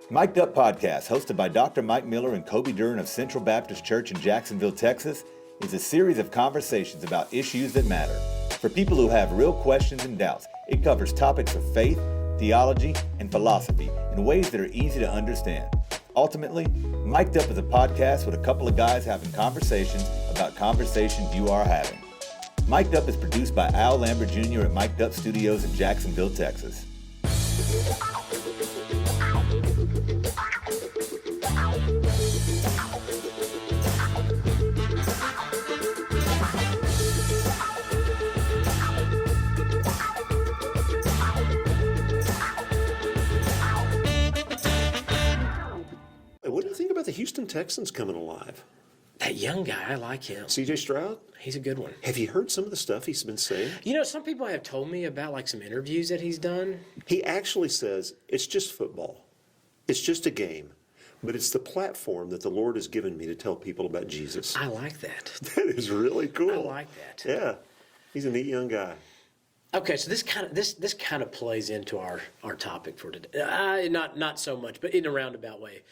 Mic'd Up Podcast, hosted by Dr. Mike Miller and Coby Duren of Central Baptist Church in Jacksonville, Texas, is a series of conversations about issues that matter. For people who have real questions and doubts, it covers topics of faith, theology, and philosophy in ways that are easy to understand. Ultimately, Mic'd Up is a podcast with a couple of guys having conversations about conversations you are having. Mic'd Up is produced by Al Lambert Jr. at Mic'd Up Studios in Jacksonville, Texas. What do you think about the Houston Texans coming alive? That young guy, I like him. C.J. Stroud? He's a good one. Have you heard some of the stuff he's been saying? You know, some people have told me about like some interviews that he's done. He actually says it's just football. It's just a game. But it's the platform that the Lord has given me to tell people about Jesus. I like that. That is really cool. I like that. Yeah. He's a neat young guy. Okay, so this kind of plays into our topic for today. Not so much, but in a roundabout way.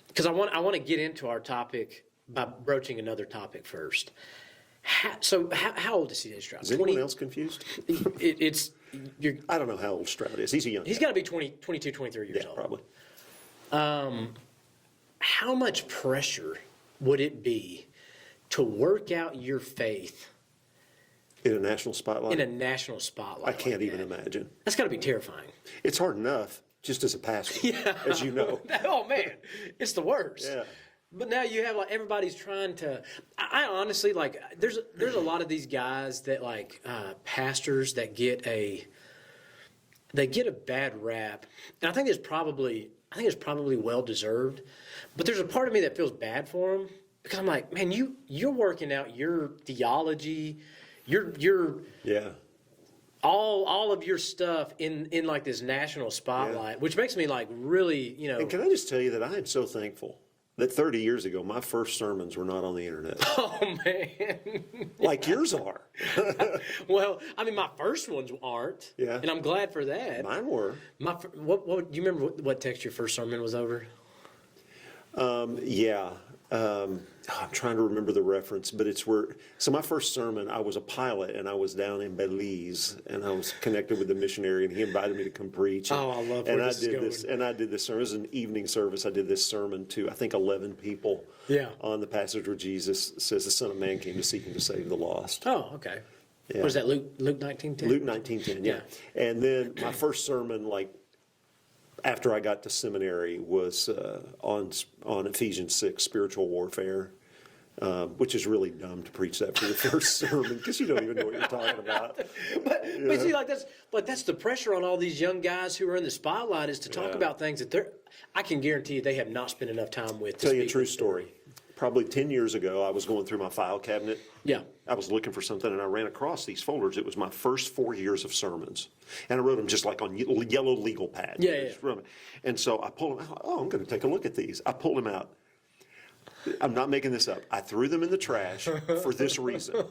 Because I want to get into our topic by broaching another topic first. How old is C.J. Stroud? Is anyone else confused? I don't know how old Stroud is. He's a young guy. He's got to be 22, 23 years old. Probably. How much pressure would it be to work out your faith In a national spotlight? in a national spotlight? I can't like even that? imagine. That's got to be terrifying. It's hard enough just as a pastor, as you know. Oh man, it's the worst. Yeah. But now you have like everybody's trying to. I honestly like. There's a lot of these guys that like pastors that get a bad rap, and I think it's probably well deserved. But there's a part of me that feels bad for them because I'm like, man, you're working out your theology, your Yeah. all of your stuff in like this national spotlight, which makes me like really, you know. And can I just tell you that I am so thankful that 30 years ago, my first sermons were not on the internet. Oh, man. Like yours are. Well, I mean, my first ones aren't. Yeah. And I'm glad for that. Mine were. What do you remember what text your first sermon was over? Yeah. I'm trying to remember the reference, but it's where. So my first sermon, I was a pilot, and I was down in Belize, and I was connected with the missionary, and he invited me to come preach. Oh, I love where this is going. And I did this sermon. It was an evening service. I did this sermon to, I think, 11 people. Yeah. On the passage where Jesus says the Son of Man came to seek and to save the lost. Oh, okay. Yeah. What is that, Luke 19:10? Luke 19:10, yeah. And then my first sermon, like, after I got to seminary, was on Ephesians 6, spiritual warfare, which is really dumb to preach that for your first sermon because you don't even know what you're talking about. But see, like that's the pressure on all these young guys who are in the spotlight is to talk about things that I can guarantee you they have not spent enough time with. Tell you a true story. Probably 10 years ago, I was going through my file cabinet. Yeah. I was looking for something, and I ran across these folders. It was my first 4 years of sermons. And I wrote them just like on yellow legal pads. Yeah. And so I pulled them out. Oh, I'm going to take a look at these. I pulled them out. I'm not making this up. I threw them in the trash for this reason.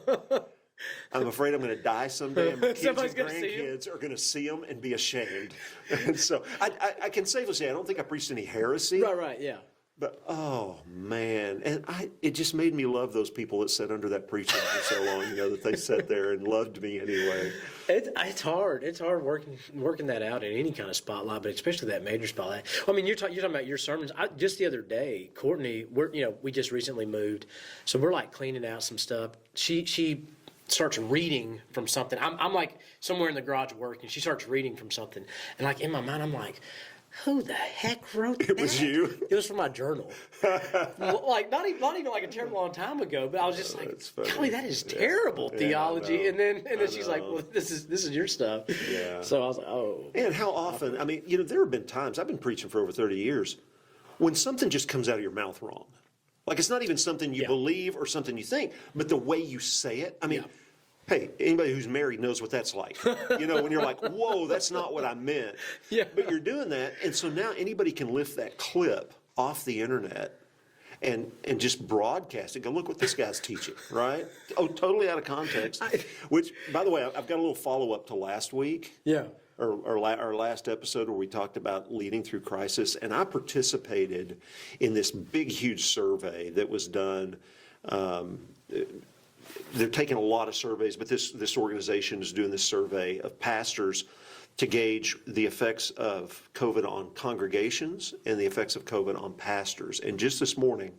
I'm afraid I'm going to die someday, and my kids and grandkids are going to see them and be ashamed. And so I can safely say I don't think I preached any heresy. Right, yeah. But, oh, man, and it just made me love those people that sat under that preaching for so long, that they sat there and loved me anyway. It's hard. It's hard working that out in any kind of spotlight, but especially that major spotlight. Well, I mean, you're talking about your sermons. Just the other day, Courtney, we just recently moved, so we're like cleaning out some stuff. She starts reading from something. I'm like somewhere in the garage working. She starts reading from something, and like in my mind, I'm like, who the heck wrote that? It was you. It was from my journal. Like not even like a terrible long time ago, but I was just like, golly, that is terrible theology. And then she's like, well, this is your stuff. Yeah. So I was like, oh. And how often? I mean, there have been times I've been preaching for over 30 years when something just comes out of your mouth wrong. Like it's not even something you believe or something you think, but the way you say it. I mean. Hey, anybody who's married knows what that's like. When you're like, whoa, that's not what I meant. Yeah. But you're doing that, and so now anybody can lift that clip off the internet and just broadcast it. Go, look what this guy's teaching, right? Oh, totally out of context. Which, by the way, I've got a little follow-up to last week. Yeah. our last episode where we talked about leading through crisis, and I participated in this big, huge survey that was done. They're taking a lot of surveys, but this organization is doing this survey of pastors to gauge the effects of COVID on congregations and the effects of COVID on pastors. And just this morning,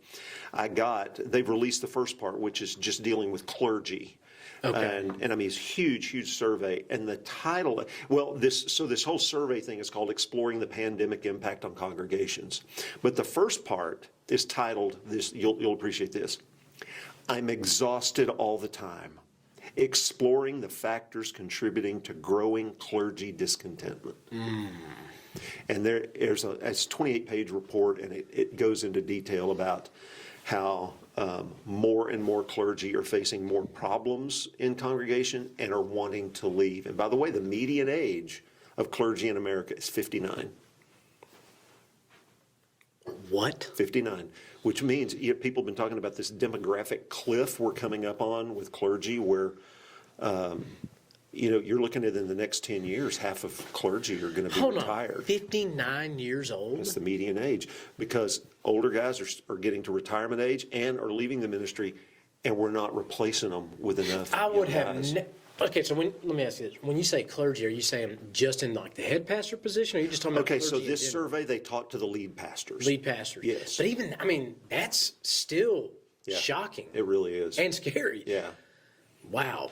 they've released the first part, which is just dealing with clergy. Okay. And I mean, it's huge, huge survey. And the title, this whole survey thing is called Exploring the Pandemic Impact on Congregations. But the first part is titled this, you'll appreciate this, I'm exhausted all the time. Exploring the factors contributing to growing clergy discontentment. And it's a 28-page report, and it goes into detail about how more and more clergy are facing more problems in congregation and are wanting to leave. And by the way, the median age of clergy in America is 59. What? 59, which means people have been talking about this demographic cliff we're coming up on with clergy where, you're looking at in the next 10 years, half of clergy are going to be retired. 59 years old? That's the median age because older guys are getting to retirement age and are leaving the ministry, and we're not replacing them with enough guys. Okay, so let me ask you this. When you say clergy, are you saying just in like the head pastor position, or are you just talking about clergy? Okay, so this survey, they talked to the lead pastors. Lead pastors. Yes. But even, that's still shocking. It really is. And scary. Yeah. Wow.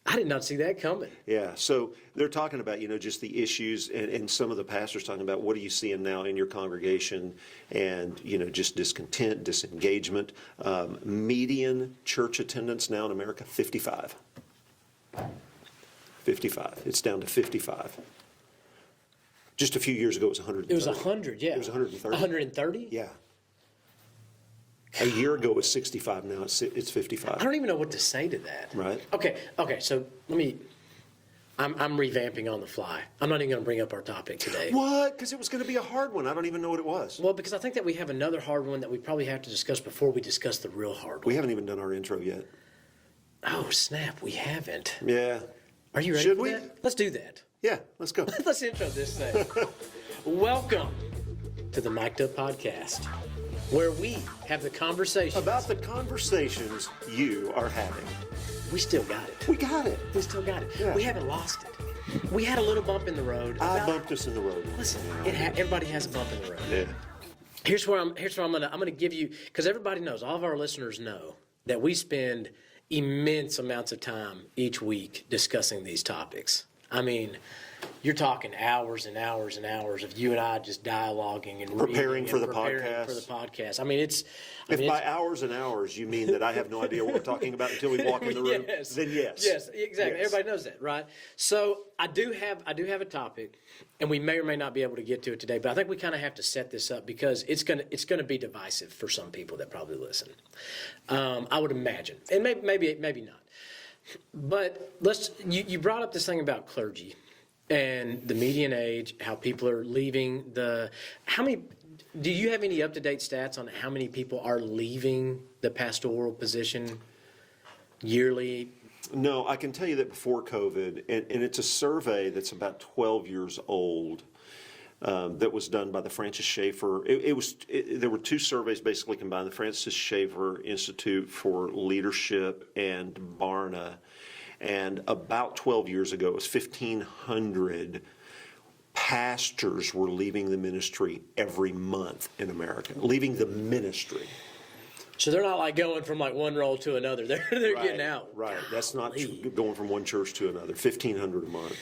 I did not see that coming. Yeah, so they're talking about, just the issues, and some of the pastors talking about what are you seeing now in your congregation, and, just discontent, disengagement. Median church attendance now in America, 55. 55. It's down to 55. Just a few years ago, it was 130. It was 100, yeah. It was 130. 130? Yeah. A year ago it was 65. Now it's 55. I don't even know what to say to that. Right. Okay. So I'm revamping on the fly. I'm not even going to bring up our topic today. What? Because it was going to be a hard one. I don't even know what it was. Well, because I think that we have another hard one that we probably have to discuss before we discuss the real hard one. We haven't even done our intro yet. Oh, snap. We haven't. Yeah. Are you ready Should for we? that? Let's do that. Yeah, let's go. Let's intro this thing. Welcome to the Mic'd Up Podcast, where we have the conversations. About the conversations you are having. We still got it. We got it. We still got it. Yeah. We haven't lost it. We had a little bump in the road. I bumped us in the road. Listen, everybody has a bump in the road. Yeah. Here's where I'm gonna give you, because everybody knows, all of our listeners know that we spend immense amounts of time each week discussing these topics. You're talking hours and hours and hours of you and I just dialoguing and preparing for the podcast. If by hours and hours you mean that I have no idea what we're talking about until we walk in the room, then yes. Yes, exactly. Yes. Everybody knows that, right? So I do have a topic, and we may or may not be able to get to it today, but I think we kind of have to set this up because it's gonna be divisive for some people that probably listen. I would imagine, and maybe not. But you brought up this thing about clergy and the median age, how people are leaving do you have any up-to-date stats on how many people are leaving the pastoral position yearly? No, I can tell you that before COVID, and it's a survey that's about 12 years old, that was done by the Francis Schaeffer. There were two surveys basically combined, the Francis Schaeffer Institute for Leadership and Barna. And about 12 years ago, it was 1,500 pastors were leaving the ministry every month in America, leaving the ministry. So they're not like going from like one role to another. They're getting out. Right. That's not going from one church to another. 1,500 a month.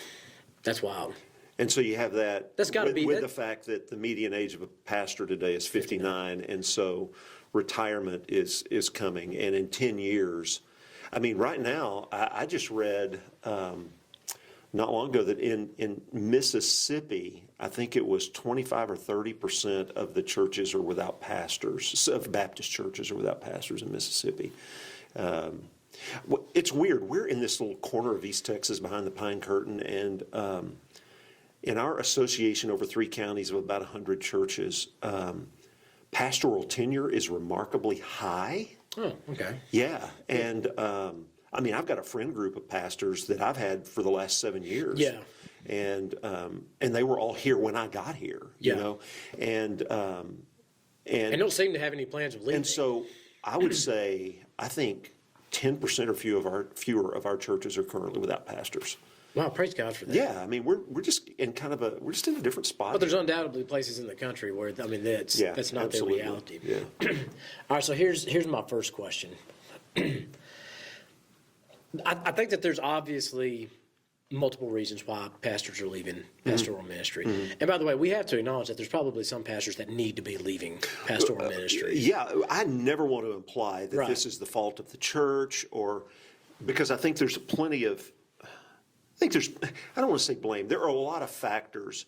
That's wild. And so you have that. That's got to be with the fact that the median age of a pastor today is 59, and so retirement is coming. And in 10 years, right now, I just read not long ago that in Mississippi, I think it was 25 or 30% of the churches are without pastors, of Baptist churches are without pastors in Mississippi. It's weird. We're in this little corner of East Texas behind the Pine Curtain, and in our association over 3 counties of about 100 churches, pastoral tenure is remarkably high. Oh, okay. Yeah, and I've got a friend group of pastors that I've had for the last 7 years. Yeah. and they were all here when I got here, you know, and don't seem to have any plans of leaving. And so I would say, I think 10% or fewer of our churches are currently without pastors. Wow, praise God for that. Yeah, I mean, we're just in we're just in a different spot. But there's undoubtedly places in the country where, I mean, that's not absolutely. their reality. Yeah. All right, so here's my first question. I think that there's obviously multiple reasons why pastors are leaving pastoral ministry. And by the way, we have to acknowledge that there's probably some pastors that need to be leaving pastoral ministry. Yeah, I never want to imply that Right. this is the fault of the church, or because I think there's plenty of, I don't want to say blame. There are a lot of factors.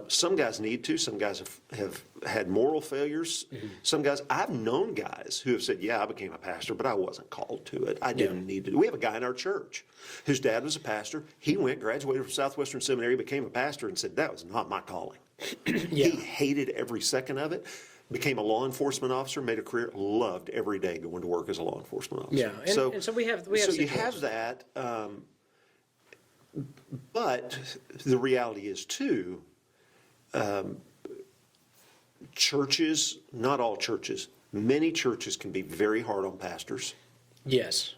Some guys need to. Some guys have had moral failures. Some guys, I've known guys who have said, yeah, I became a pastor, but I wasn't called to it. I didn't need to. We have a guy in our church whose dad was a pastor. He went, graduated from Southwestern Seminary, became a pastor, and said, that was not my calling. He hated every second of it. Became a law enforcement officer, made a career, loved every day going to work as a law enforcement officer. Yeah, and so we have so you have that. But the reality is, too, churches, not all churches, many churches can be very hard on pastors. Yes.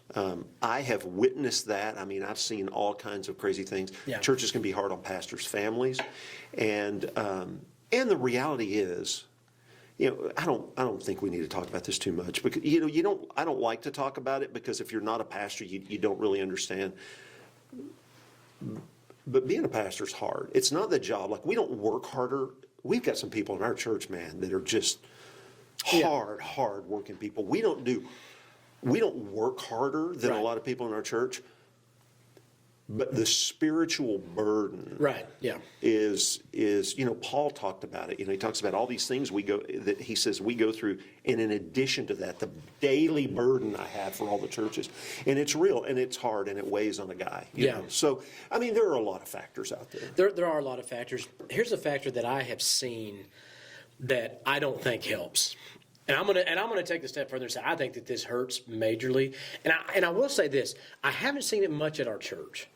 I have witnessed that. I mean, I've seen all kinds of crazy things. Yeah. Churches can be hard on pastors' families. And the reality is, you know, I don't think we need to talk about this too much, because, you know, I don't like to talk about it, because if you're not a pastor, you don't really understand. But being a pastor is hard. It's not the job. Like, we don't work harder. We've got some people in our church, man, that are just hard working people. We don't work harder than a lot of people in our church. But the spiritual burden, is you know, Paul talked about it. You know, he talks about all these things he says we go through, and in addition to that, the daily burden I have for all the churches, and it's real, and it's hard, and it weighs on a guy. You know? So, I mean, there are a lot of factors out there. There are a lot of factors. Here's a factor that I have seen that I don't think helps. And I'm gonna take the step further and say I think that this hurts majorly. And I will say this: I haven't seen it much at our church,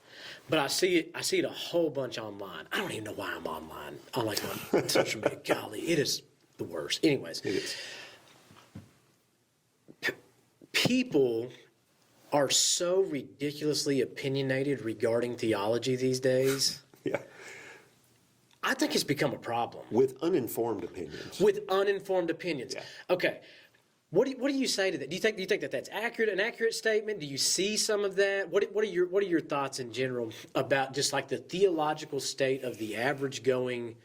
but I see it a whole bunch online. I don't even know why I'm online on on social media. Golly, it is the worst. Anyways, It is. People are so ridiculously opinionated regarding theology these days. Yeah. I think it's become a problem. With uninformed opinions. Yeah. Okay. What do you say to that? Do you think that that's accurate? An accurate statement? Do you see some of that? What are your thoughts in general about just like the theological state of the average going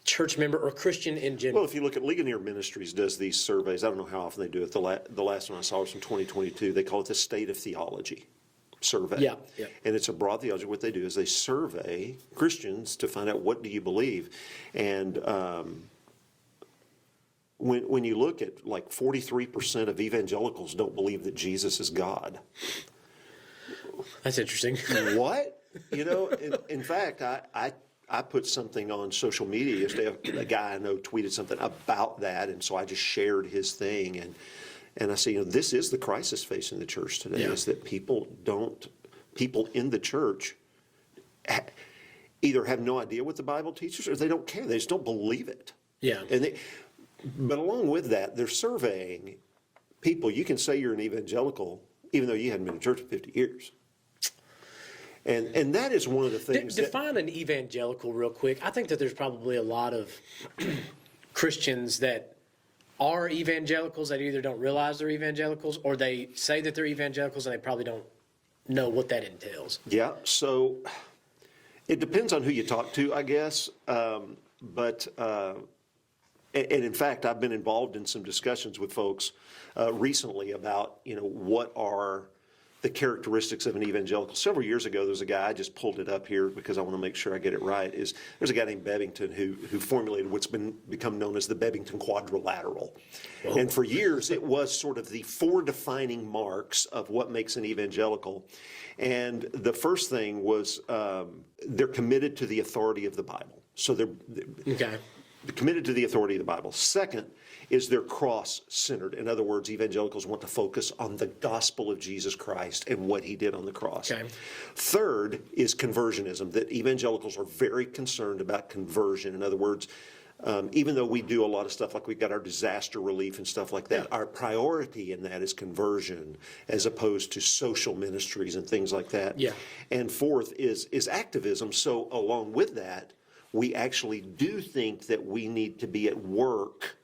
church member or Christian in general? Well, if you look at Ligonier Ministries does these surveys, I don't know how often they do it. The last one I saw was from 2022. They call it the State of Theology survey. Yeah. And it's a broad theology. What they do is they survey Christians to find out, what do you believe? And when you look at, like, 43% of evangelicals don't believe that Jesus is God. That's interesting. What? You know, in fact, I put something on social media yesterday. A guy I know tweeted something about that, and so I just shared his thing. And I say, you know, this is the crisis facing the church today, is that people in the church either have no idea what the Bible teaches, or they don't care. They just don't believe it. Yeah. But along with that, they're surveying people. You can say you're an evangelical, even though you hadn't been in church for 50 years. And that is one of the things. Define an evangelical real quick. I think that there's probably a lot of Christians that are evangelicals that either don't realize they're evangelicals, or they say that they're evangelicals and they probably don't know what that entails. Yeah, so it depends on who you talk to, I guess. And in fact, I've been involved in some discussions with folks recently about, you know, what are the characteristics of an evangelical. Several years ago, there was a guy, I just pulled it up here because I want to make sure I get it right, there's a guy named Bebbington who formulated what's become known as the Bebbington Quadrilateral. Whoa. And for years, it was sort of the 4 defining marks of what makes an evangelical. And the first thing was they're committed to the authority of the Bible. So they're... Okay. committed to the authority of the Bible. Second is they're cross-centered. In other words, evangelicals want to focus on the gospel of Jesus Christ and what he did on the cross. Okay. Third is conversionism, that evangelicals are very concerned about conversion. In other words, even though we do a lot of stuff like we've got our disaster relief and stuff like that, our priority in that is conversion as opposed to social ministries and things like that. Yeah. And fourth is activism. So along with that, we actually do think that we need to be at work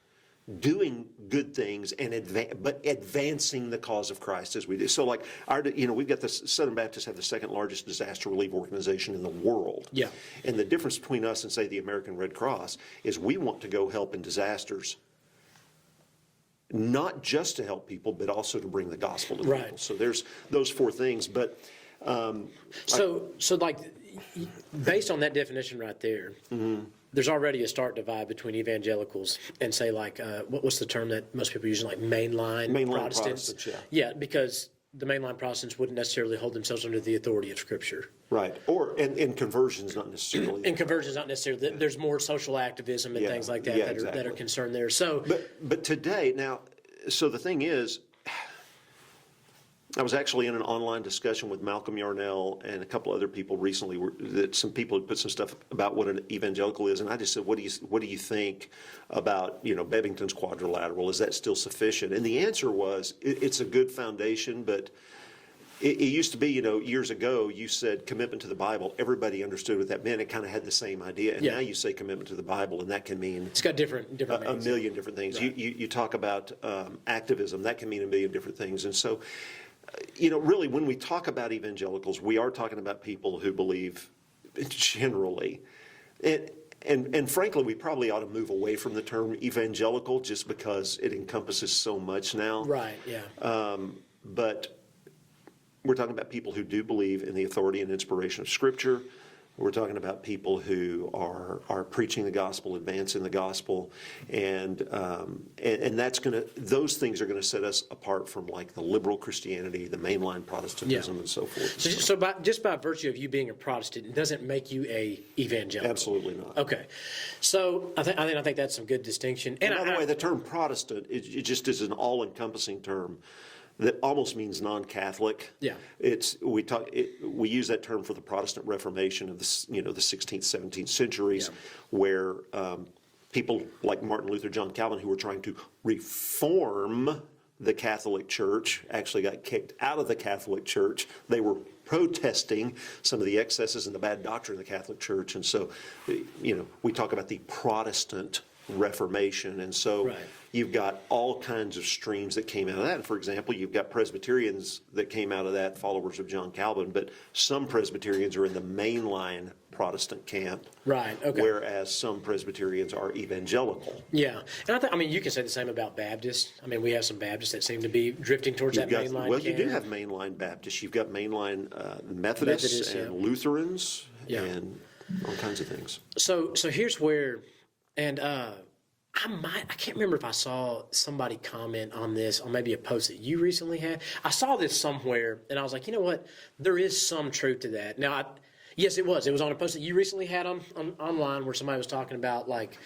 doing good things and advancing the cause of Christ as we do. So like we've got the Southern Baptists have the second largest disaster relief organization in the world. Yeah. And the difference between us and say the American Red Cross is we want to go help in disasters, not just to help people, but also to bring the gospel to people. So there's those four things. But so like based on that definition right there, there's already a stark divide between evangelicals and say like what's the term that most people use, like mainline Protestants? Yeah, because the mainline Protestants wouldn't necessarily hold themselves under the authority of Scripture. Right. Or and conversion's not necessarily. And conversion's not necessarily. There's more social activism and things like that that are concerned there. So, but today now, so the thing is, I was actually in an online discussion with Malcolm Yarnell and a couple other people recently. That some people had put some stuff about what an evangelical is, and I just said, "What do you think about Bevington's quadrilateral? Is that still sufficient?" And the answer was, it's a good foundation, but it used to be, years ago, you said commitment to the Bible. Everybody understood what that meant. It kind of had the same idea, and now you say commitment to the Bible, and that can mean it's got different a million different things. Right. You talk about activism, that can mean a million different things, and so. Really, when we talk about evangelicals, we are talking about people who believe generally. And frankly, we probably ought to move away from the term evangelical just because it encompasses so much now. Right, yeah. But we're talking about people who do believe in the authority and inspiration of Scripture. We're talking about people who are preaching the gospel, advancing the gospel, and those things are gonna set us apart from like the liberal Christianity, the mainline Protestantism, and so forth. So just by virtue of you being a Protestant, it doesn't make you a evangelical. Absolutely not. Okay, so I think that's some good distinction. And by the way, the term Protestant it just is an all-encompassing term that almost means non-Catholic. Yeah. We use that term for the Protestant Reformation of the 16th, 17th centuries, where people like Martin Luther, John Calvin, who were trying to reform the Catholic Church, actually got kicked out of the Catholic Church. They were protesting some of the excesses and the bad doctrine of the Catholic Church, and so we talk about the Protestant Reformation, and so you've got all kinds of streams that came out of that. And for example, you've got Presbyterians that came out of that, followers of John Calvin, but some Presbyterians are in the mainline Protestant camp, whereas some Presbyterians are evangelical. Yeah, and I mean, you can say the same about Baptists. I mean, we have some Baptists that seem to be drifting towards that mainline camp. You do have mainline Baptists. You've got mainline Methodists and Lutherans and all kinds of things. So here's where, and I can't remember if I saw somebody comment on this on maybe a post that you recently had. I saw this somewhere, and I was like, you know what? There is some truth to that. Now, yes, it was. It was on a post that you recently had online where somebody was talking about like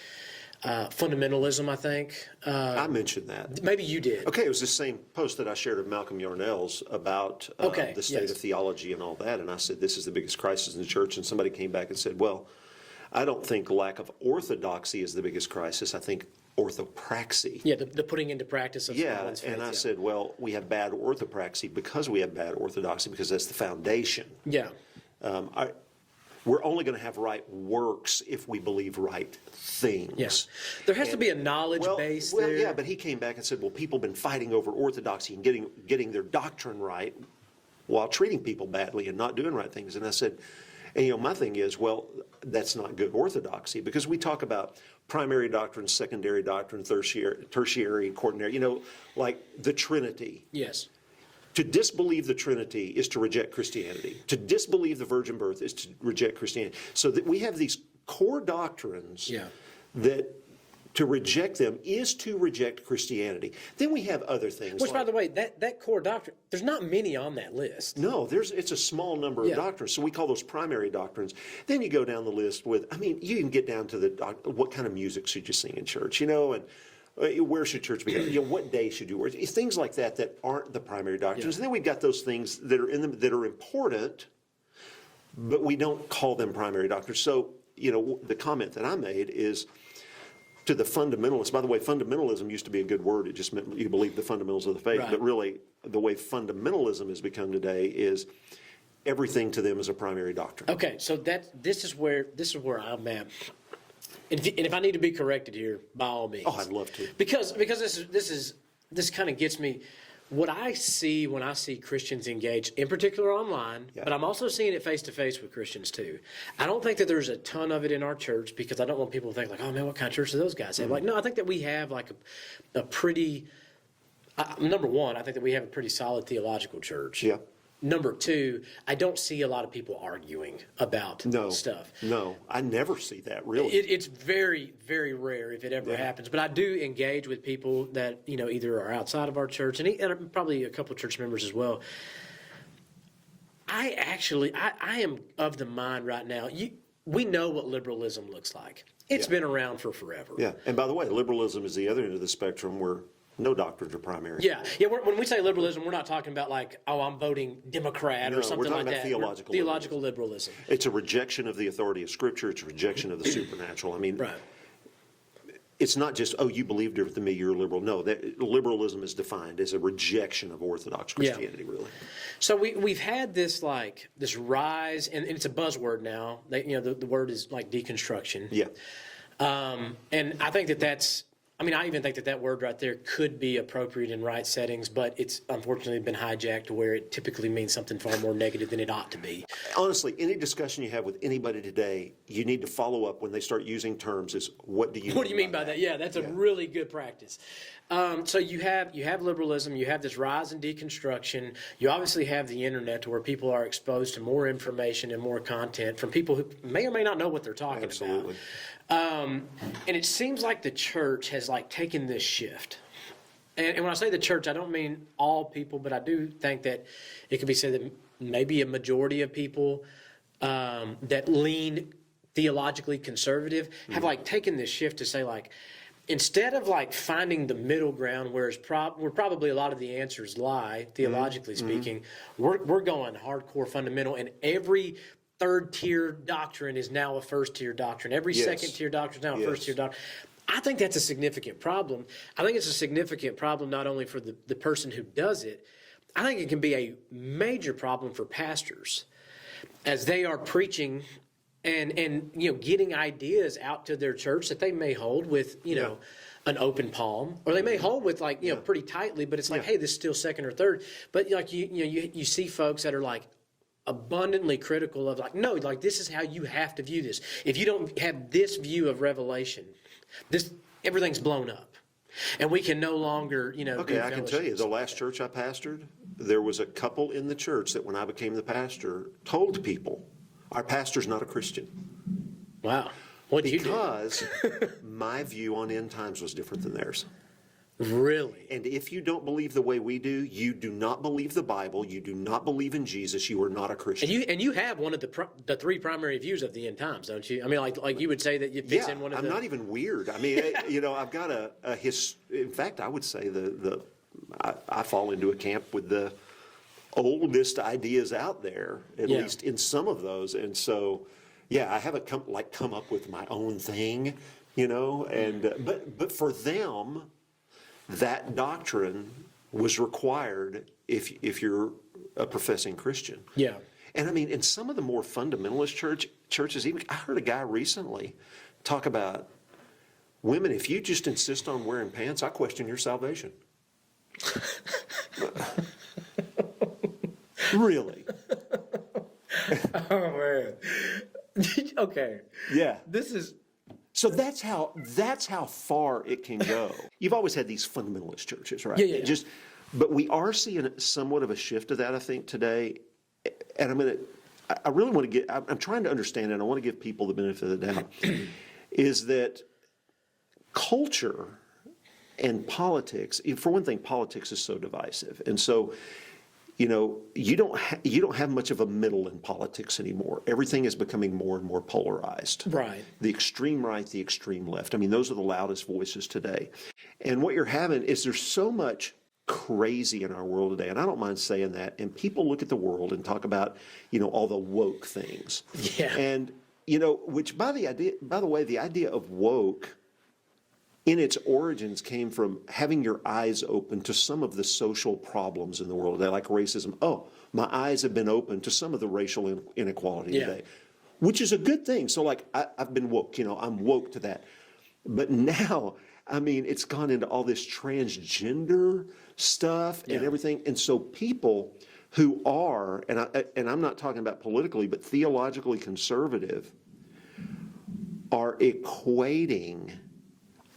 fundamentalism, I think. I mentioned that. Maybe you did. Okay, it was the same post that I shared of Malcolm Yarnell's about the state of theology and all that, and I said this is the biggest crisis in the church, and somebody came back and said, well, I don't think lack of orthodoxy is the biggest crisis. I think orthopraxy. Yeah, the putting into practice of faith. And I said, well, we have bad orthopraxy because we have bad orthodoxy because that's the foundation. Yeah. We're only going to have right works if we believe right things. Yes. There has to be a knowledge base there. Well, yeah, but he came back and said, well, people have been fighting over orthodoxy and getting their doctrine right while treating people badly and not doing right things. And I said, and my thing is, well, that's not good orthodoxy because we talk about primary doctrine, secondary doctrine, tertiary, quaternary, like the Trinity. Yes. To disbelieve the Trinity is to reject Christianity. To disbelieve the virgin birth is to reject Christianity. So that we have these core doctrines that To reject them is to reject Christianity. Then we have other things. Which, by the way, that core doctrine, there's not many on that list. No, it's a small number of doctrines. So we call those primary doctrines. Then you go down the list with, you can get down to what kind of music should you sing in church, and where should church be? What day should you worship? Things like that aren't the primary doctrines. And then we've got those things that are in them that are important, but we don't call them primary doctrines. So, the comment that I made is, to the fundamentalists, by the way, fundamentalism used to be a good word. It just meant you believe the fundamentals of the faith. Right. But really, the way fundamentalism has become today is everything to them is a primary doctrine. Okay, so this is where I'm at. And if I need to be corrected here, by all means. Oh, I'd love to. Because this kind of gets me. What I see when I see Christians engaged, in particular online, but I'm also seeing it face-to-face with Christians too. I don't think that there's a ton of it in our church, because I don't want people to think like, oh man, what kind of church do those guys have? Like, no, I think that we have like a pretty, number one, I think that we have a pretty solid theological church. Yeah. Number two, I don't see a lot of people arguing about stuff. No, I never see that, really. It's very, very rare if it ever happens. But I do engage with people that, either are outside of our church and probably a couple of church members as well. I am of the mind right now, we know what liberalism looks like. It's been around for forever. Yeah, and by the way, liberalism is the other end of the spectrum where no doctrines are primary. Yeah. When we say liberalism, we're not talking about like, oh, I'm voting Democrat or something like that. Theological liberalism. It's a rejection of the authority of Scripture. It's a rejection of the supernatural. Right. It's not just, oh, you believe different than me, you're a liberal. No, liberalism is defined as a rejection of Orthodox Christianity, really. So we've had this rise, and it's a buzzword now. The word is like deconstruction. Yeah. And I think that's. I even think that word right there could be appropriate in right settings, but it's unfortunately been hijacked to where it typically means something far more negative than it ought to be. Honestly, any discussion you have with anybody today, you need to follow up when they start using terms is, what do you mean by that? Yeah, that's a really good practice. So you have liberalism, you have this rise in deconstruction, you obviously have the internet to where people are exposed to more information and more content from people who may or may not know what they're talking about. And it seems like the church has taken this shift. And when I say the church, I don't mean all people, but I do think that it could be said that maybe a majority of people that lean theologically conservative have taken this shift to say instead of finding the middle ground where probably a lot of the answers lie, theologically speaking, we're going hardcore fundamental, and every third-tier doctrine is now a first-tier doctrine. Every second-tier doctrine is now a first-tier doctrine. I think that's a significant problem. I think it's a significant problem not only for the person who does it, I think it can be a major problem for pastors as they are preaching and getting ideas out to their church that they may hold with, an open palm, or they may hold with pretty tightly, but it's hey, this is still second or third. But you see folks that are abundantly critical of no, this is how you have to view this. If you don't have this view of Revelation, everything's blown up, and we can no longer Okay, I can tell you, the last church I pastored, there was a couple in the church that when I became the pastor told people, our pastor's not a Christian. Wow. What did you do? Because my view on end times was different than theirs. Really? And if you don't believe the way we do, you do not believe the Bible, you do not believe in Jesus, you are not a Christian. And you have one of the three primary views of the end times, don't you? Like you would say that it fits in one of I'm not even weird. I've got in fact, I would say I fall into a camp with the oldest ideas out there, at least in some of those. And so, I haven't come up with my own thing, and but for them, that doctrine was required if you're a professing Christian. Yeah. And in some of the more fundamentalist churches, even I heard a guy recently talk about women, if you just insist on wearing pants, I question your salvation. Really? Oh man. Okay. Yeah. This is So that's how far it can go. You've always had these fundamentalist churches, right? Yeah. But we are seeing somewhat of a shift of that, I think, today. And I really want to I'm trying to understand it, and I want to give people the benefit of the doubt, is that culture and politics, for one thing, politics is so divisive. And so, you don't have much of a middle in politics anymore. Everything is becoming more and more polarized. Right. The extreme right, the extreme left. I mean, those are the loudest voices today. And what you're having is there's so much crazy in our world today, and I don't mind saying that. And people look at the world and talk about, all the woke things. Yeah. And, which by the way, the idea of woke in its origins came from having your eyes open to some of the social problems in the world today, like racism. Oh, my eyes have been open to some of the racial inequality today, which is a good thing. So like I've been woke, I'm woke to that. But now, I mean, it's gone into all this transgender stuff and everything. And so people who are, and I'm not talking about politically, but theologically conservative, are equating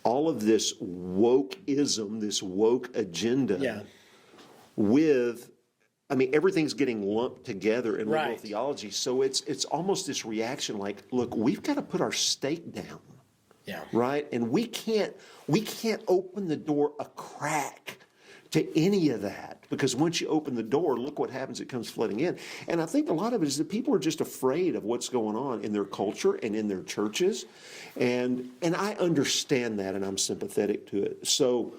all of this wokeism, this woke agenda with, I mean, everything's getting lumped together in liberal theology. So it's almost this reaction like, look, we've got to put our stake down. Yeah. Right? And we can't open the door a crack to any of that, because once you open the door, look what happens, it comes flooding in. And I think a lot of it is that people are just afraid of what's going on in their culture and in their churches. And I understand that, and I'm sympathetic to it. So,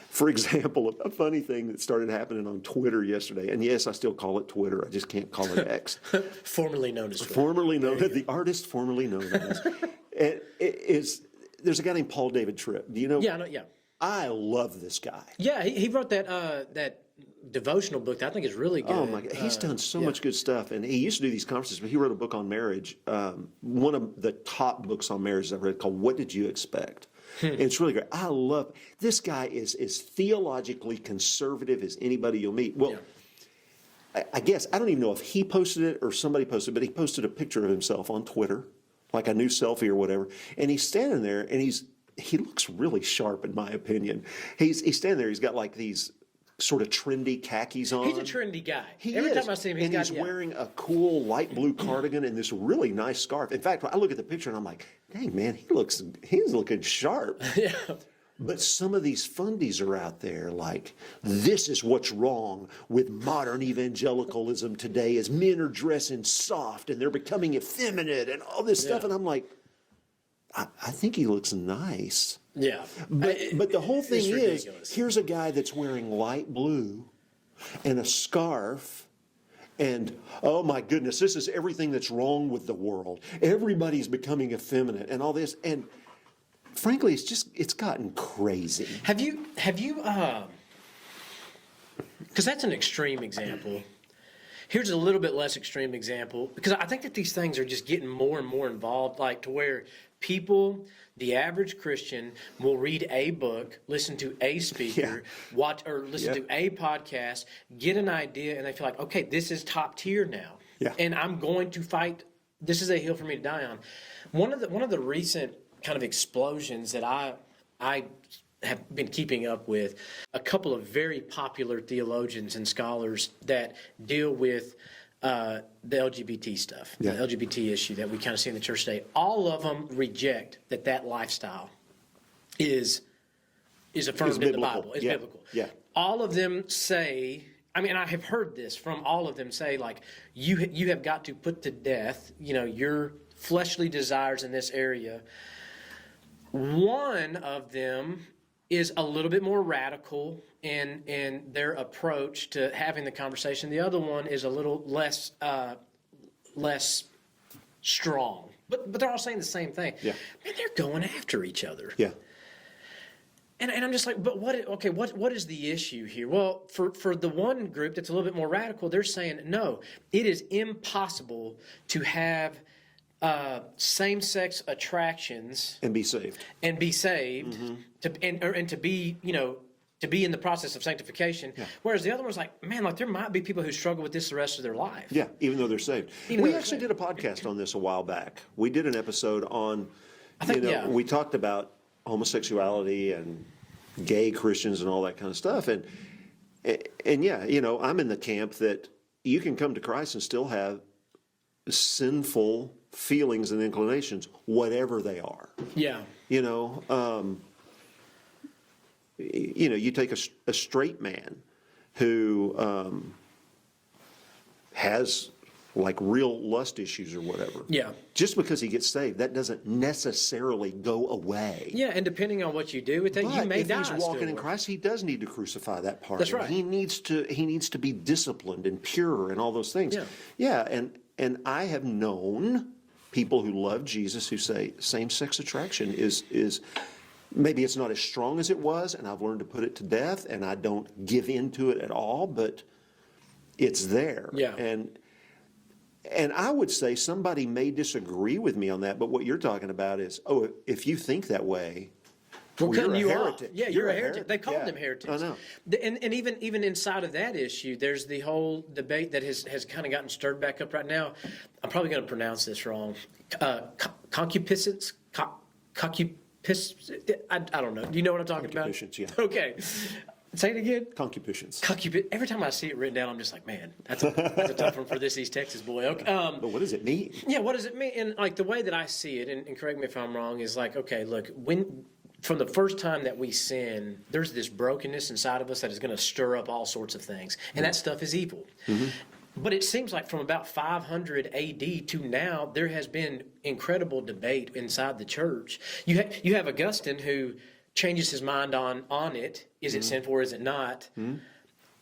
for example, a funny thing that started happening on Twitter yesterday, and yes, I still call it Twitter, I just can't call it X. Formerly known as Twitter. Formerly known as the artist formerly known as. There's a guy named Paul David Tripp. Do you know? Yeah, I love this guy. Yeah, he wrote that devotional book that I think is really good. Oh my God, he's done so much good stuff, and he used to do these conferences. But he wrote a book on marriage, one of the top books on marriage I've read, called "What Did You Expect?" And it's really great. I love this guy. Is theologically conservative as anybody you'll meet. Well, I guess I don't even know if he posted it or somebody posted it, but he posted a picture of himself on Twitter, like a new selfie or whatever, and he's standing there, and he looks really sharp, in my opinion. He's standing there. He's got like these sort of trendy khakis on. He's a trendy guy. Every time I see him, he's wearing a cool light blue cardigan and this really nice scarf. In fact, I look at the picture and I'm like, dang man, he's looking sharp. Yeah. But some of these fundies are out there like, this is what's wrong with modern evangelicalism today, is men are dressing soft and they're becoming effeminate and all this stuff. And I'm like, I think he looks nice. Yeah. But the whole thing is, ridiculous. here's a guy that's wearing light blue and a scarf, and oh my goodness, this is everything that's wrong with the world. Everybody's becoming effeminate and all this. And frankly, it's gotten crazy. Have you because that's an extreme example. Here's a little bit less extreme example, because I think that these things are just getting more and more involved, like to where people, the average Christian, will read a book, listen to a speaker, watch or listen to a podcast, get an idea, and they feel like, okay, this is top tier now, and I'm going to fight. This is a hill for me to die on. One of the recent kind of explosions that I have been keeping up with, a couple of very popular theologians and scholars that deal with the LGBT stuff, the LGBT issue that we kind of see in the church today. All of them reject that lifestyle is affirmed in the Bible. It's biblical. Yeah. All of them say, I mean, I have heard this from all of them say, like, you have got to put to death, your fleshly desires in this area. One of them is a little bit more radical in their approach to having the conversation. The other one is a little less strong. But they're all saying the same thing. Yeah. Man, they're going after each other. Yeah. And I'm just like, but what is the issue here? Well, for the one group that's a little bit more radical, they're saying, no, it is impossible to have same-sex attractions and be saved mm-hmm. to be to be in the process of sanctification. Whereas the other one's like, man, like there might be people who struggle with this the rest of their life. Yeah, even though they're saved. We actually did a podcast on this a while back. We did an episode on, we talked about homosexuality and gay Christians and all that kind of stuff. And I'm in the camp that you can come to Christ and still have sinful feelings and inclinations, whatever they are. Yeah. You know, you take a straight man who has like real lust issues or whatever. Yeah. Just because he gets saved, that doesn't necessarily go away. Yeah, and depending on what you do with it, you But may if die. he's walking still. in Christ, he does need to crucify that part. That's of him. right. He needs to be disciplined and pure and all those things. Yeah. Yeah, and I have known people who love Jesus who say same-sex attraction is maybe it's not as strong as it was, and I've learned to put it to death, and I don't give in to it at all, but it's there. Yeah. And I would say somebody may disagree with me on that, but what you're talking about is, if you think that way, We're cutting you're a you off. heretic. Yeah, you're a heretic. They called Yeah. them heretics. I know. And even inside of that issue, there's the whole debate that has kind of gotten stirred back up right now. I'm probably going to pronounce this wrong. Concupiscence? I don't know. Do you know what I'm talking about? Concupiscence, yeah. Okay. Say it again. Concupiscence. Every time I see it written down, I'm just like, man, that's a tough one for this East Texas boy. Okay. But what does it mean? Yeah, what does it mean? And like the way that I see it, and correct me if I'm wrong, is like, okay, look, from the first time that we sin, there's this brokenness inside of us that is going to stir up all sorts of things, and that stuff is evil. Mm-hmm. But it seems like from about 500 AD to now, there has been incredible debate inside the church. You have Augustine who changes his mind on it. Is it sinful or is it not?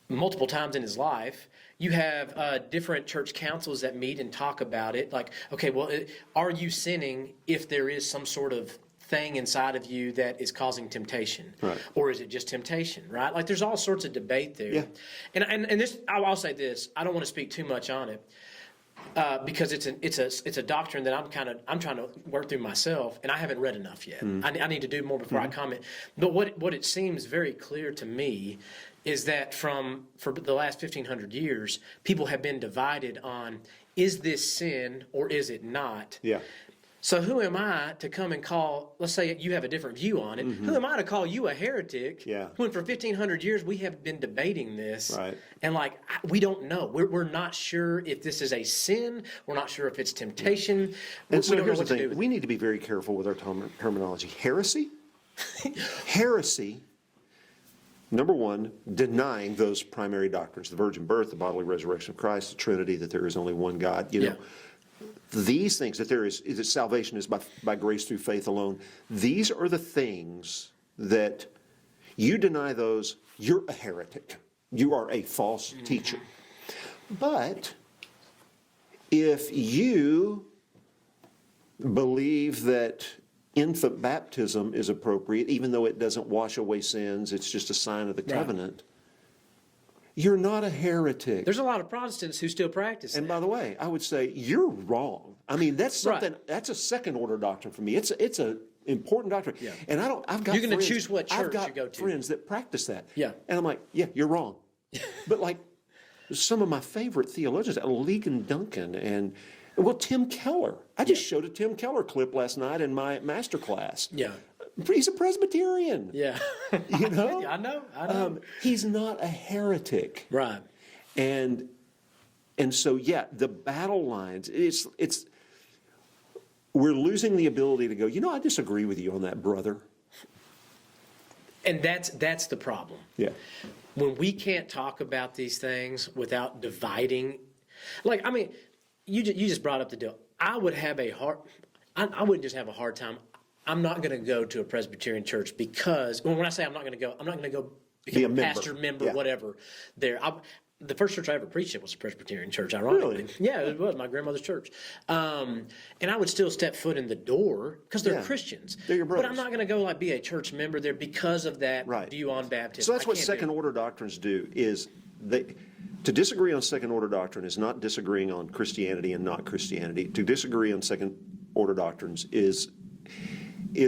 Multiple times in his life. You have different church councils that meet and talk about it. Like, okay, well, are you sinning if there is some sort of thing inside of you that is causing temptation? Right. Or is it just temptation, right? Like, there's all sorts of debate there. Yeah. And this, I'll say this. I don't want to speak too much on it. Because it's a doctrine that I'm trying to work through myself, and I haven't read enough yet. I need to do more before I comment. But what it seems very clear to me is that for the last 1,500 years, people have been divided on, is this sin or is it not? Yeah. So who am I to come and call, let's say you have a different view on it, who am I to call you a heretic when for 1,500 years we have been debating this? Right. And like, we don't know. We're not sure if this is a sin. We're not sure if it's temptation. And so we don't know here's the what to do thing. with We need to be very careful with our terminology. Heresy? Heresy, number one, denying those primary doctrines, the virgin birth, the bodily resurrection of Christ, the Trinity, that there is only one God. You know, these things, that salvation is by grace through faith alone. These are the things that you deny those, you're a heretic. You are a false teacher. But if you believe that infant baptism is appropriate, even though it doesn't wash away sins, it's just a sign of the covenant, you're not a heretic. There's a lot of Protestants who still practice And that. by the way, I would say you're wrong. I mean, that's something. That's a second order doctrine for me. It's an important doctrine. Yeah. And I've got. You're gonna friends- choose what I've church got you go to. friends that practice that. Yeah. And I'm like, yeah, you're wrong. But like some of my favorite theologians, Ligon Duncan and Tim Keller. I just showed a Tim Keller clip last night in my master class. Yeah. He's a Presbyterian. Yeah. You know? I know. He's not a heretic. Right. And so, yeah, the battle lines, it's we're losing the ability to go, I disagree with you on that, brother. And that's the problem. Yeah. When we can't talk about these things without dividing, like, I mean, you just brought up the deal. I wouldn't just have a hard time. I'm not going to go to a Presbyterian church because, when I say I'm not going to go become a pastor, member, whatever. The first church I ever preached at was a Presbyterian church, ironically. Really? Yeah, it was my grandmother's church. And I would still step foot in the door because they're Christians. They're your but brothers. I'm not going to go be a church member there because of that view on baptism. So that's what I can't do it. second order doctrines do, is to disagree on second order doctrine is not disagreeing on Christianity and not Christianity. To disagree on second order doctrines is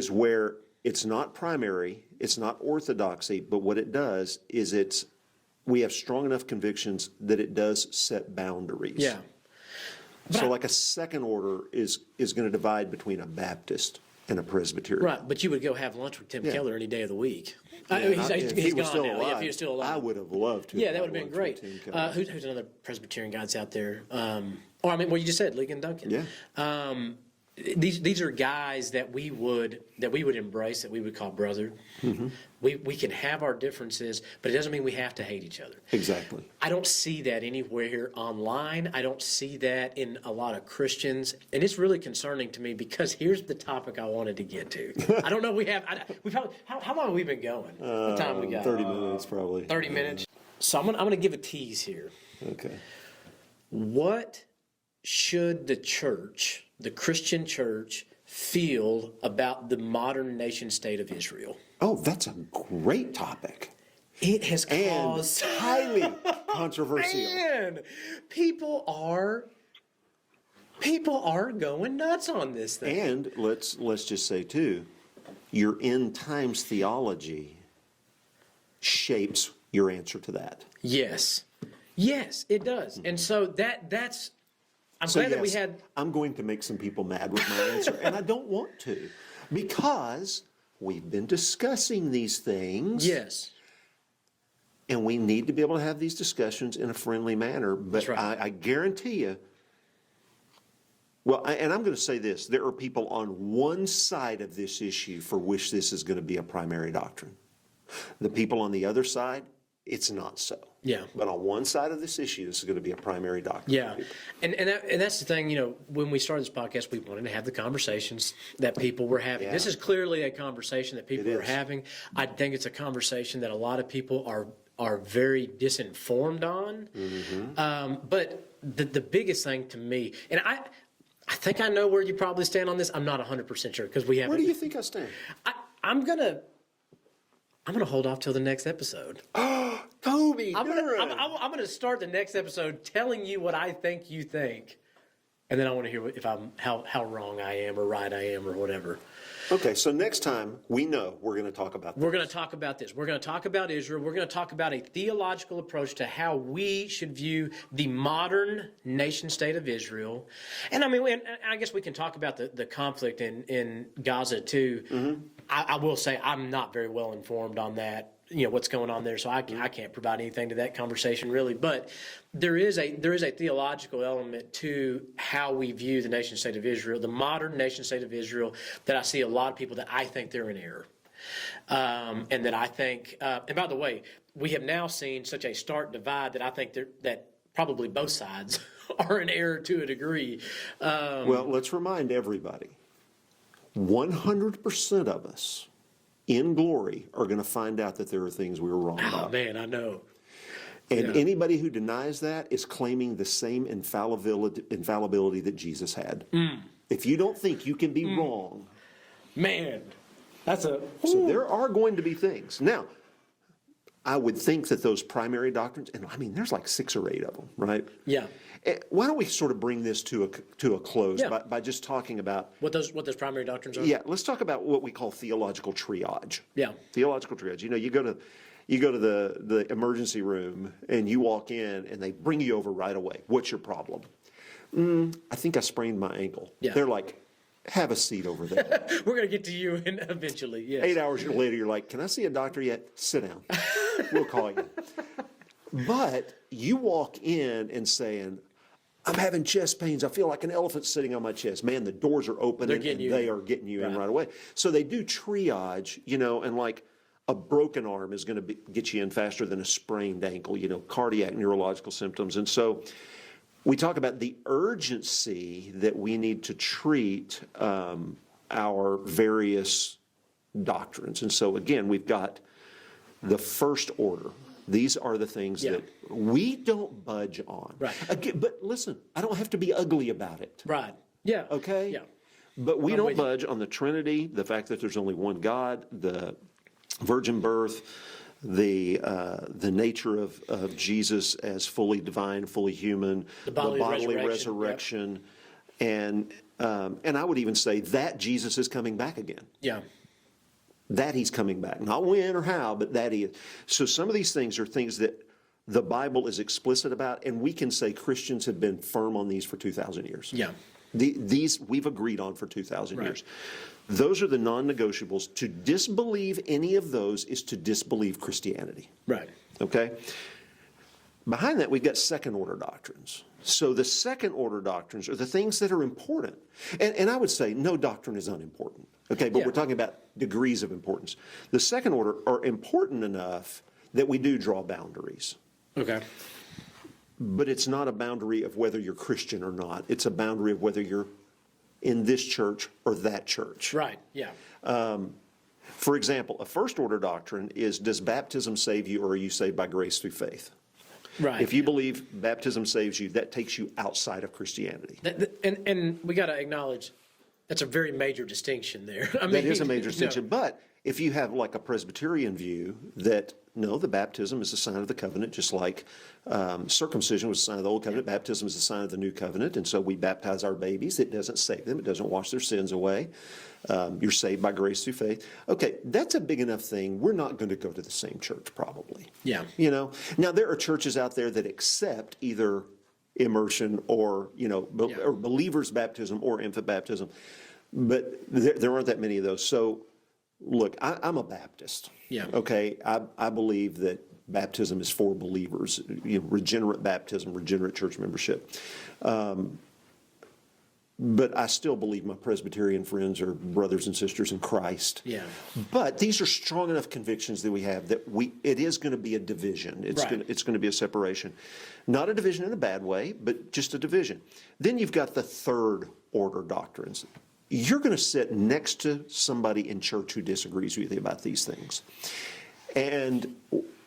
where it's not primary, it's not orthodoxy, but what it does is we have strong enough convictions that it does set boundaries. Yeah. So like a second order is going to divide between a Baptist and a Presbyterian. Right, but you would go have lunch with Tim Keller any day of the week. If he was gone still now. alive, Yeah, if he was still alive. I would have loved to. Yeah, have that would have had been lunch with great. Tim Keller. Who's another Presbyterian guy that's out there? Or, I mean, well, you just said Lee and Duncan. Yeah. These are guys that we would embrace, that we would call brother. Mm-hmm. We can have our differences, but it doesn't mean we have to hate each other. Exactly. I don't see that anywhere online. I don't see that in a lot of Christians, and it's really concerning to me because here's the topic I wanted to get to. I don't know. We probably, how long have we been going? The time we got 30 minutes probably. 30 minutes. So I'm gonna give a tease here. Okay. What should the church, the Christian church, feel about the modern nation state of Israel? Oh, that's a great topic. It has caused And highly controversial. Man, people are going nuts on this thing. And let's just say too, your end times theology shapes your answer to that. Yes, it does. And so that's. I'm So glad that we yes, had. I'm going to make some people mad with my answer, and I don't want to, because we've been discussing these things. Yes. And we need to be able to have these discussions in a friendly manner. But That's right. I guarantee you, and I'm going to say this, there are people on one side of this issue for which this is going to be a primary doctrine. The people on the other side, it's not so. Yeah. But on one side of this issue, this is going to be a primary doctrine. Yeah, and that's the thing. When we started this podcast, we wanted to have the conversations that people were having. Yeah. This is clearly a conversation that people It are is. having. I think it's a conversation that a lot of people are very disinformed on. Mm-hmm. But the biggest thing to me, and I think I know where you probably stand on this. I'm not 100% sure because we haven't. Where do you think I stand? I'm gonna hold off till the next episode. Coby I'm Duren. gonna start the next episode telling you what I think you think, and then I want to hear if how wrong I am or right I am or whatever. Okay, so next time we know we're going to talk about this. We're going to talk about this. We're going to talk about Israel. We're going to talk about a theological approach to how we should view the modern nation state of Israel. And I guess we can talk about the conflict in Gaza too. Mm-hmm. I will say I'm not very well informed on that. What's going on there, so I can't provide anything to that conversation really. But there is a theological element to how we view the nation state of Israel, the modern nation state of Israel, that I see a lot of people that I think they're in error, and that I think. And by the way, we have now seen such a stark divide that I think that probably both sides are in error to a degree. Well, let's remind everybody, 100% of us in glory are going to find out that there are things we were wrong about. Oh man, I know. And anybody who denies that is claiming the same infallibility that Jesus had. If you don't think you can be wrong. Man, that's a... So there are going to be things. Now, I would think that those primary doctrines, and there's like 6 or 8 of them, right? Yeah. Why don't we sort of bring this to a close Yeah. by just talking about... What those primary doctrines are? Yeah, let's talk about what we call theological triage. Yeah. Theological triage. You go to the emergency room and you walk in and they bring you over right away. What's your problem? I think I sprained my ankle. Yeah. They're like, have a seat over there. We're going to get to you eventually, yes. 8 hours later, you're like, can I see a doctor yet? Sit down. We'll call you. But you walk in and saying, I'm having chest pains. I feel like an elephant sitting on my chest. Man, the doors are open and they are getting you in right away. So they do triage, and like a broken arm is going to get you in faster than a sprained ankle, cardiac neurological symptoms. And so we talk about the urgency that we need to treat our various doctrines. And so again, we've got the first order. These are the things that we don't budge on. Right. Again, but listen, I don't have to be ugly about it. Right. Yeah. Okay? Yeah. But we don't budge on the Trinity, the fact that there's only one God, the virgin birth, the nature of Jesus as fully divine, fully human, the bodily resurrection. And I would even say that Jesus is coming back again. Yeah. That he's coming back. Not when or how, but that he is. So some of these things are things that the Bible is explicit about, and we can say Christians have been firm on these for 2,000 years. Yeah. These we've agreed on for 2,000 years. Those are the non-negotiables. To disbelieve any of those is to disbelieve Christianity. Right. Okay? Behind that, we've got second-order doctrines. So the second-order doctrines are the things that are important. And I would say no doctrine is unimportant, okay? But we're talking about degrees of importance. The second order are important enough that we do draw boundaries. Okay. But it's not a boundary of whether you're Christian or not. It's a boundary of whether you're in this church or that church. Right, yeah. For example, a first-order doctrine is, does baptism save you, or are you saved by grace through faith? Right. If you believe baptism saves you, that takes you outside of Christianity. And we got to acknowledge that's a very major distinction there. I mean, That is a major distinction. But if you have like a Presbyterian view that, no, the baptism is a sign of the covenant, just like circumcision was a sign of the old covenant, baptism is a sign of the new covenant, and so we baptize our babies. It doesn't save them. It doesn't wash their sins away. You're saved by grace through faith. Okay, that's a big enough thing. We're not going to go to the same church probably. Yeah. You know, now there are churches out there that accept either immersion or, or believers baptism or infant baptism, but there aren't that many of those. So look, I'm a Baptist. Yeah. Okay, I believe that baptism is for believers, regenerate baptism, regenerate church membership. But I still believe my Presbyterian friends are brothers and sisters in Christ. Yeah. But these are strong enough convictions that we have that it is going to be a division. It's going to be a separation. Not a division in a bad way, but just a division. Then you've got the third order doctrines. You're going to sit next to somebody in church who disagrees with you about these things. And,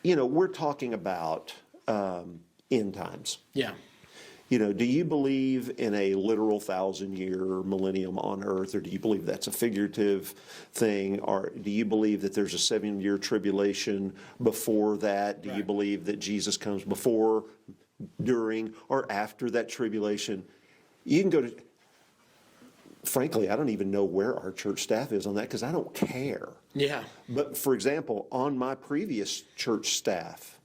we're talking about end times. Yeah. Do you believe in a literal 1,000-year millennium on earth, or do you believe that's a figurative thing? Or do you believe that there's a 7-year tribulation before that? Do you believe that Jesus comes before, during, or after that tribulation? You can go to... Frankly, I don't even know where our church staff is on that because I don't care. Yeah. But, for example, on my previous church staff,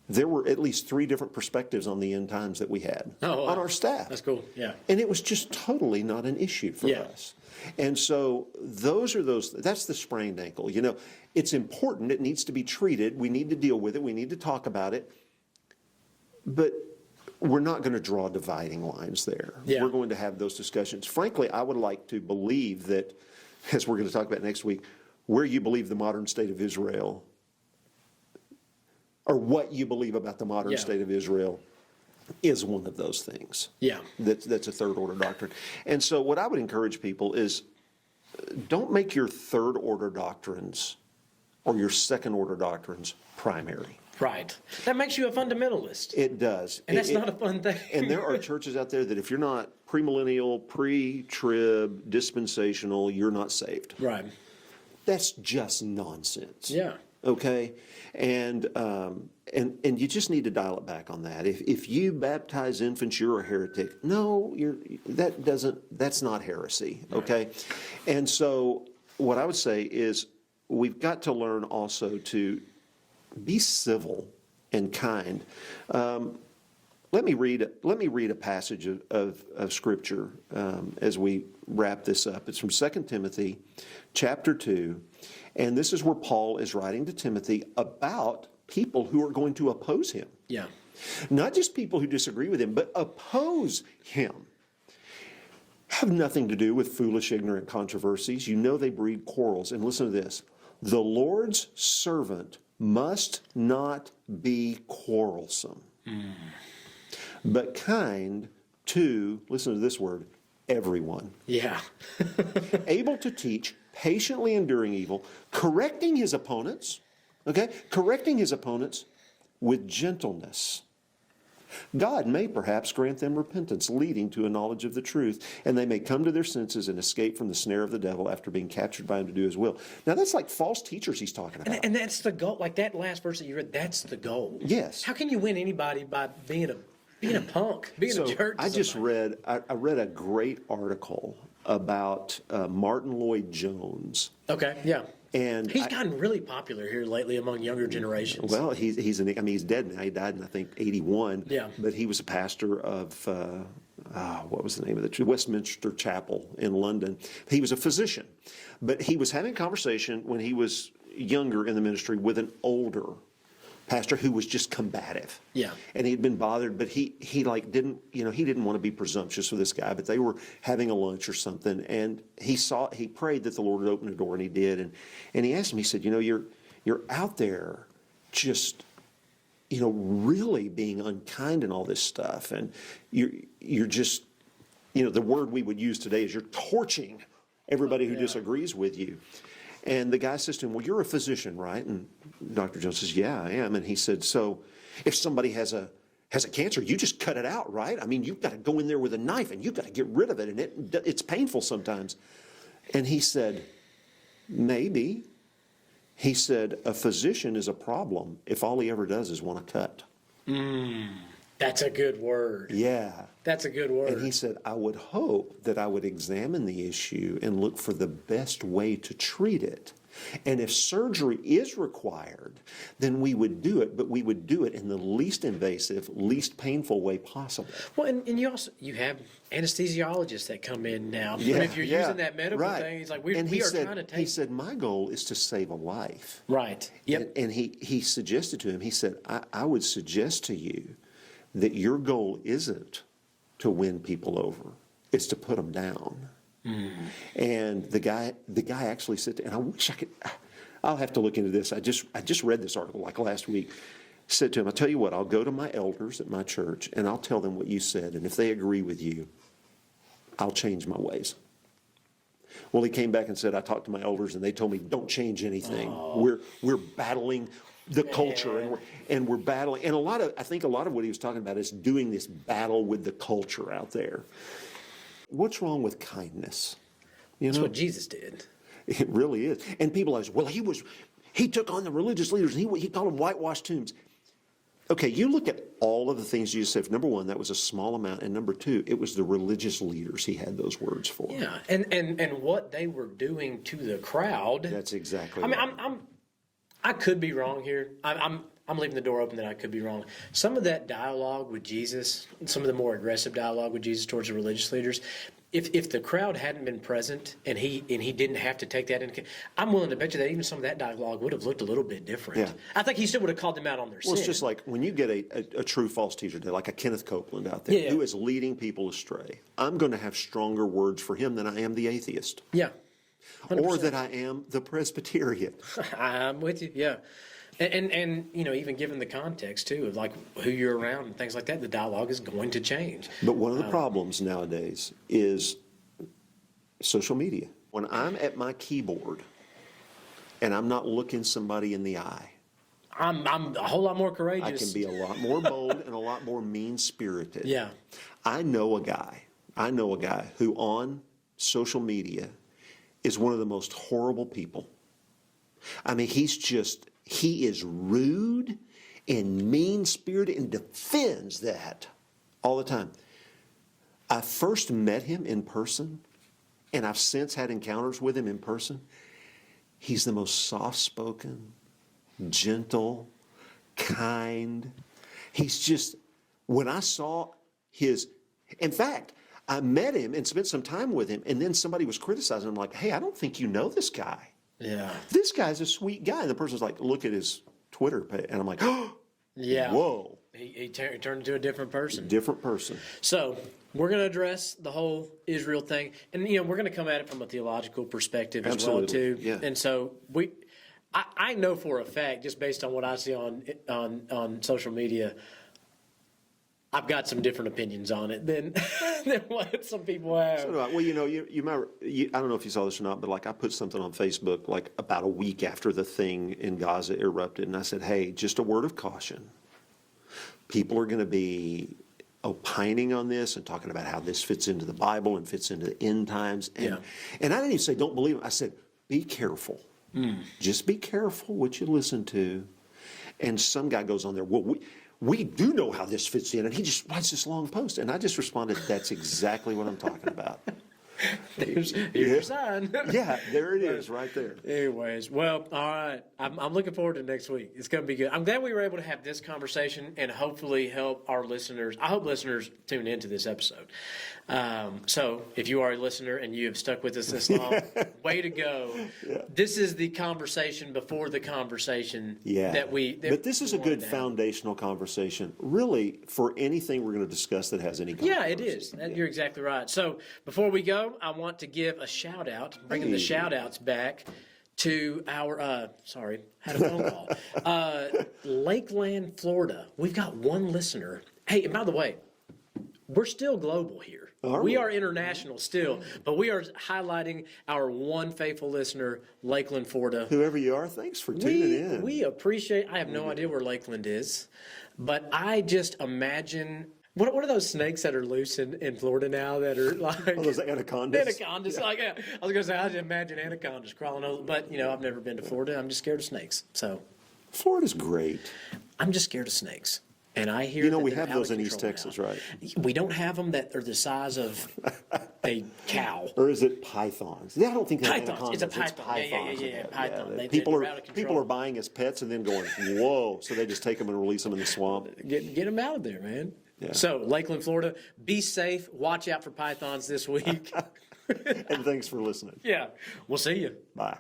there were at least 3 different perspectives on the end times that we had on our staff. That's cool, yeah. And it was just totally not an issue for us. And so that's the sprained ankle. It's important. It needs to be treated. We need to deal with it. We need to talk about it. But we're not going to draw dividing lines there. Yeah. We're going to have those discussions. Frankly, I would like to believe that, as we're going to talk about next week, where you believe the modern state of Israel, or what you believe about the modern state of Israel, is one of those things. Yeah. That's a third order doctrine. And so what I would encourage people is, don't make your third order doctrines or your second order doctrines primary. Right. That makes you a fundamentalist. It does. And that's not a fun thing. And there are churches out there that if you're not premillennial, pre-trib, dispensational, you're not saved. Right. That's just nonsense. Yeah. Okay? And you just need to dial it back on that. If you baptize infants, you're a heretic. No, that's not heresy. Okay? And so what I would say is we've got to learn also to be civil and kind. Let me read a passage of Scripture as we wrap this up. It's from 2 Timothy chapter 2, and this is where Paul is writing to Timothy about people who are going to oppose him. Yeah. Not just people who disagree with him, but oppose him. Have nothing to do with foolish, ignorant controversies. They breed quarrels. And listen to this. The Lord's servant must not be quarrelsome, but kind to, listen to this word, everyone. Yeah. Able to teach, patiently enduring evil, correcting his opponents, with gentleness. God may perhaps grant them repentance, leading to a knowledge of the truth, and they may come to their senses and escape from the snare of the devil after being captured by him to do his will. Now, that's like false teachers he's talking about. And that's the goal. Like that last verse that you read, that's the goal. Yes. How can you win anybody by being a punk, being a jerk? I read a great article about Martin Lloyd Jones. Okay, yeah. And he's gotten really popular here lately among younger generations. Well, he's dead now. He died in, I think, 81. Yeah. But he was a pastor of, what was the name of the church? Westminster Chapel in London. He was a physician. But he was having a conversation when he was younger in the ministry with an older pastor who was just combative. Yeah. And he'd been bothered, but he like didn't, he didn't want to be presumptuous with this guy, but they were having a lunch or something, and he prayed that the Lord would open the door, and he did. And he asked him, he said, you're out there just, really being unkind and all this stuff. And you're just, the word we would use today is you're torching everybody who disagrees with you. And the guy says to him, well, you're a physician, right? And Dr. Jones says, yeah, I am. And he said, so if somebody has a cancer, you just cut it out, right? I mean, you've got to go in there with a knife and you've got to get rid of it. And it's painful sometimes. And he said, maybe. He said, a physician is a problem if all he ever does is want to cut. That's a good word. Yeah. That's a good word. And he said, I would hope that I would examine the issue and look for the best way to treat it. And if surgery is required, then we would do it, but we would do it in the least invasive, least painful way possible. Well, and you have anesthesiologists that come in now. Yeah, and if you're using that medical thing, it's like we are trying to take. He said, my goal is to save a life. Right. Yep. And he suggested to him, he said, I would suggest to you that your goal isn't to win people over. It's to put them down. And the guy actually said, and I wish I could, I'll have to look into this. I just read this article like last week. Said to him, I'll tell you what, I'll go to my elders at my church and I'll tell them what you said. And if they agree with you, I'll change my ways. Well, he came back and said, I talked to my elders and they told me, don't change anything. We're battling the culture and we're battling. And I think a lot of what he was talking about is doing this battle with the culture out there. What's wrong with kindness? That's what Jesus did. It really is. And people are, well, he took on the religious leaders and he called them whitewashed tombs. Okay, you look at all of the things Jesus said. Number one, that was a small amount. And number two, it was the religious leaders he had those words for. Yeah, and what they were doing to the crowd. That's exactly right. right. I could be wrong here. I'm leaving the door open that I could be wrong. Some of that dialogue with Jesus, some of the more aggressive dialogue with Jesus towards the religious leaders, if the crowd hadn't been present and he didn't have to take that into, I'm willing to bet you that even some of that dialogue would have looked a little bit different. Yeah. I think he still would have called them out on their sin. Well, it's just like when you get a true false teacher, like a Kenneth Copeland out there, who is leading people astray. I'm going to have stronger words for him than I am the atheist. Yeah. 100%. Or that I am the Presbyterian. I'm with you, yeah. And even given the context, too, of like who you're around and things like that, the dialogue is going to change. But one of the problems nowadays is social media. When I'm at my keyboard and I'm not looking somebody in the eye, I'm a whole lot more courageous. I can be a lot more bold and a lot more mean-spirited. Yeah. I know a guy who on social media is one of the most horrible people. I mean, he is rude and mean-spirited and defends that all the time. I first met him in person, and I've since had encounters with him in person. He's the most soft-spoken, gentle, kind. He's just, when I saw in fact, I met him and spent some time with him, and then somebody was criticizing him like, hey, I don't think you know this guy. Yeah. This guy's a sweet guy. And the person's like, look at his Twitter page. And I'm like, oh, yeah. Whoa. He turned into a different person. Different person. So we're going to address the whole Israel thing. And, we're going to come at it from a theological perspective as well, too. Yeah. And so I know for a fact, just based on what I see on social media, I've got some different opinions on it than what some people have. So do I. Well, you remember, I don't know if you saw this or not, but like I put something on Facebook like about a week after the thing in Gaza erupted, and I said, hey, just a word of caution. People are going to be opining on this and talking about how this fits into the Bible and fits into the end times. And I didn't even say don't believe it. I said, be careful. Just be careful what you listen to. And some guy goes on there, well, we do know how this fits in. And he just writes this long post. And I just responded, that's exactly what I'm talking about. Here's your sign. Yeah, there it is, right there. Anyways, well, all right. I'm looking forward to next week. It's going to be good. I'm glad we were able to have this conversation and hopefully help our listeners. I hope listeners tune into this episode. So if you are a listener and you have stuck with us this long, way to go. Yeah. This is the conversation before the conversation that we. But this is a good foundational conversation, really, for anything we're going to discuss that has any controversy. Yeah, it is. You're exactly right. So before we go, I want to give a shout out, bringing the shout outs back to our, had a phone call. Lakeland, Florida. We've got one listener. Hey, and by the way, we're still global here. We are international still, but we are highlighting our one faithful listener, Lakeland, Florida. Whoever you are, thanks for tuning in. We appreciate, I have no idea where Lakeland is, but I just imagine, what are those snakes that are loose in Florida now that are like... those anacondas? Anacondas, I was going to say, I just imagine anacondas crawling over, but I've never been to Florida. I'm just scared of snakes, so... Florida's great. I'm just scared of snakes. And I hear we have those in East Texas, right? We don't have them that are the size of a cow. Or is it pythons? I don't think they're anacondas. It's a python. Yeah, python. Yeah. People are buying as pets and then going, whoa. So they just take them and release them in the swamp. Get them out of there, man. Yeah. So, Lakeland, Florida, be safe. Watch out for pythons this week. And thanks for listening. Yeah. We'll see you. Bye.